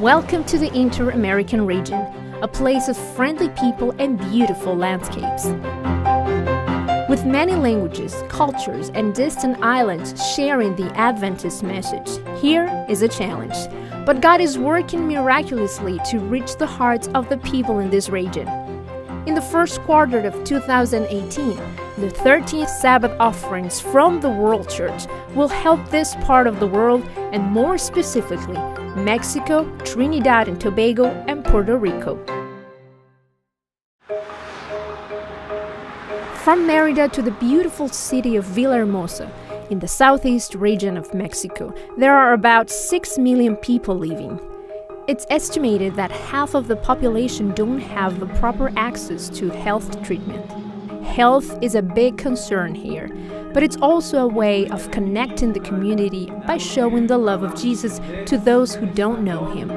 Welcome to the Inter-American region, a place of friendly people and beautiful landscapes. With many languages, cultures, and distant islands sharing the Adventist message, here is a challenge. But God is working miraculously to reach the hearts of the people in this region. In the first quarter of 2018, the 13th Sabbath offerings from the World Church will help this part of the world, and more specifically, Mexico, Trinidad and Tobago, and Puerto Rico. From Mérida to the beautiful city of Villahermosa, in the southeast region of Mexico, there are about 6 million people living. It's estimated that half of the population don't have the proper access to health treatment. Health is a big concern here, but it's also a way of connecting the community by showing the love of Jesus to those who don't know Him.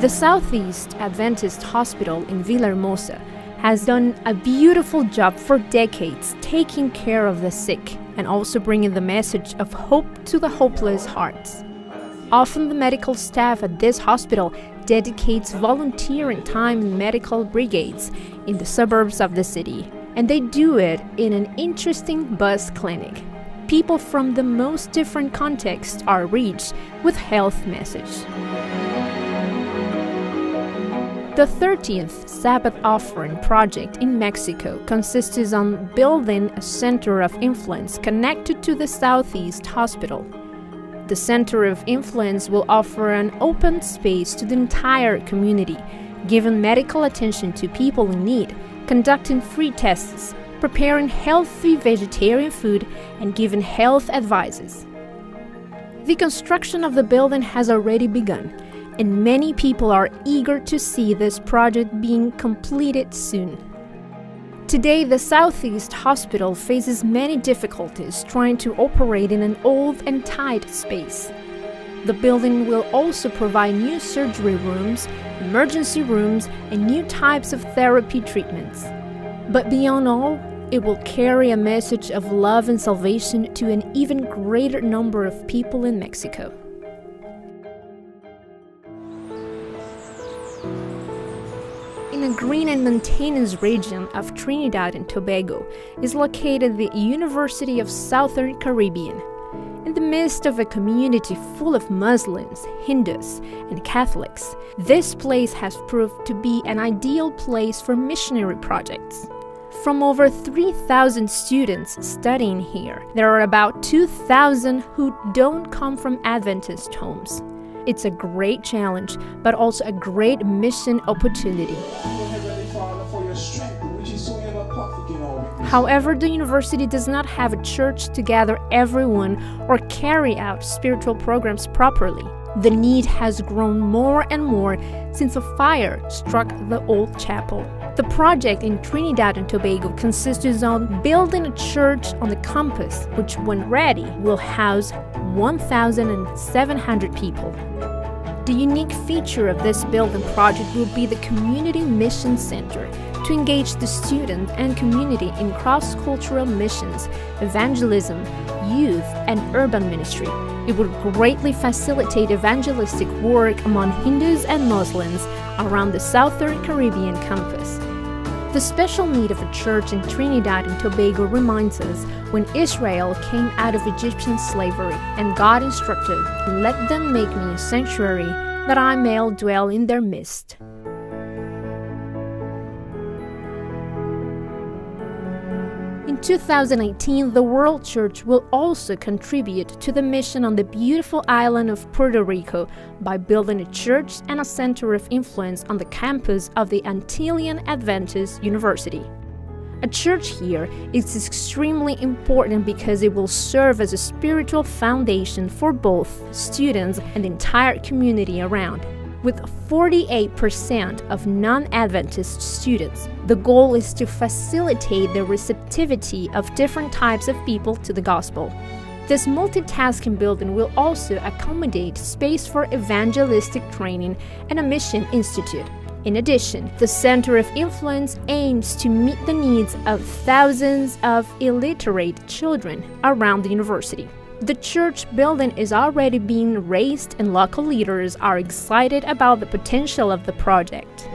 The Southeast Adventist Hospital in Villahermosa has done a beautiful job for decades taking care of the sick and also bringing the message of hope to the hopeless hearts. Often the medical staff at this hospital dedicates volunteering time in medical brigades in the suburbs of the city, and they do it in an interesting bus clinic. People from the most different contexts are reached with health message. The 13th Sabbath Offering project in Mexico consists on building a center of influence connected to the Southeast Hospital. The Center of Influence will offer an open space to the entire community, giving medical attention to people in need, conducting free tests, preparing healthy vegetarian food, and giving health advices. The construction of the building has already begun, and many people are eager to see this project being completed soon. Today, the Southeast Hospital faces many difficulties trying to operate in an old and tight space. The building will also provide new surgery rooms, emergency rooms, and new types of therapy treatments. But beyond all, it will carry a message of love and salvation to an even greater number of people in Mexico. In a green and mountainous region of Trinidad and Tobago is located the University of Southern Caribbean. In the midst of a community full of Muslims, Hindus, and Catholics, this place has proved to be an ideal place for missionary projects. From over 3,000 students studying here, there are about 2,000 who don't come from Adventist homes. It's a great challenge, but also a great mission opportunity. However, the university does not have a church to gather everyone or carry out spiritual programs properly. The need has grown more and more since a fire struck the old chapel. The project in Trinidad and Tobago consists on building a church on the campus, which when ready will house 1,700 people. The unique feature of this building project will be the Community Mission Center to engage the student and community in cross-cultural missions, evangelism, youth, and urban ministry. It will greatly facilitate evangelistic work among Hindus and Muslims around the Southern Caribbean campus. The special need of a church in Trinidad and Tobago reminds us when Israel came out of Egyptian slavery, and God instructed, "Let them make me a sanctuary, that I may dwell in their midst." In 2018, the World Church will also contribute to the mission on the beautiful island of Puerto Rico by building a church and a center of influence on the campus of the Antillean Adventist University. A church here is extremely important because it will serve as a spiritual foundation for both students and the entire community around. With 48% of non-Adventist students, the goal is to facilitate the receptivity of different types of people to the gospel. This multitasking building will also accommodate space for evangelistic training and a mission institute. In addition, the Center of Influence aims to meet the needs of thousands of illiterate children around the university. The church building is already being raised, and local leaders are excited about the potential of the project.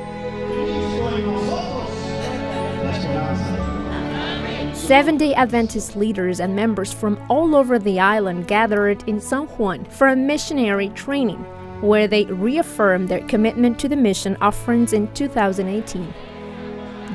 7-day Adventist leaders and members from all over the island gathered in San Juan for a missionary training, where they reaffirmed their commitment to the mission offerings in 2018.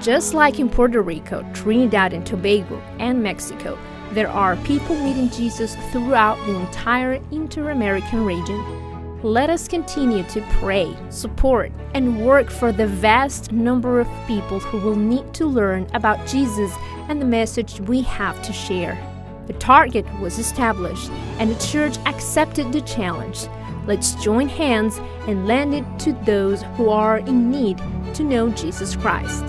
Just like in Puerto Rico, Trinidad and Tobago, and Mexico, there are people meeting Jesus throughout the entire Inter-American region. Let us continue to pray, support, and work for the vast number of people who will need to learn about Jesus and the message we have to share. The target was established, and the church accepted the challenge. Let's join hands and lend it to those who are in need to know Jesus Christ.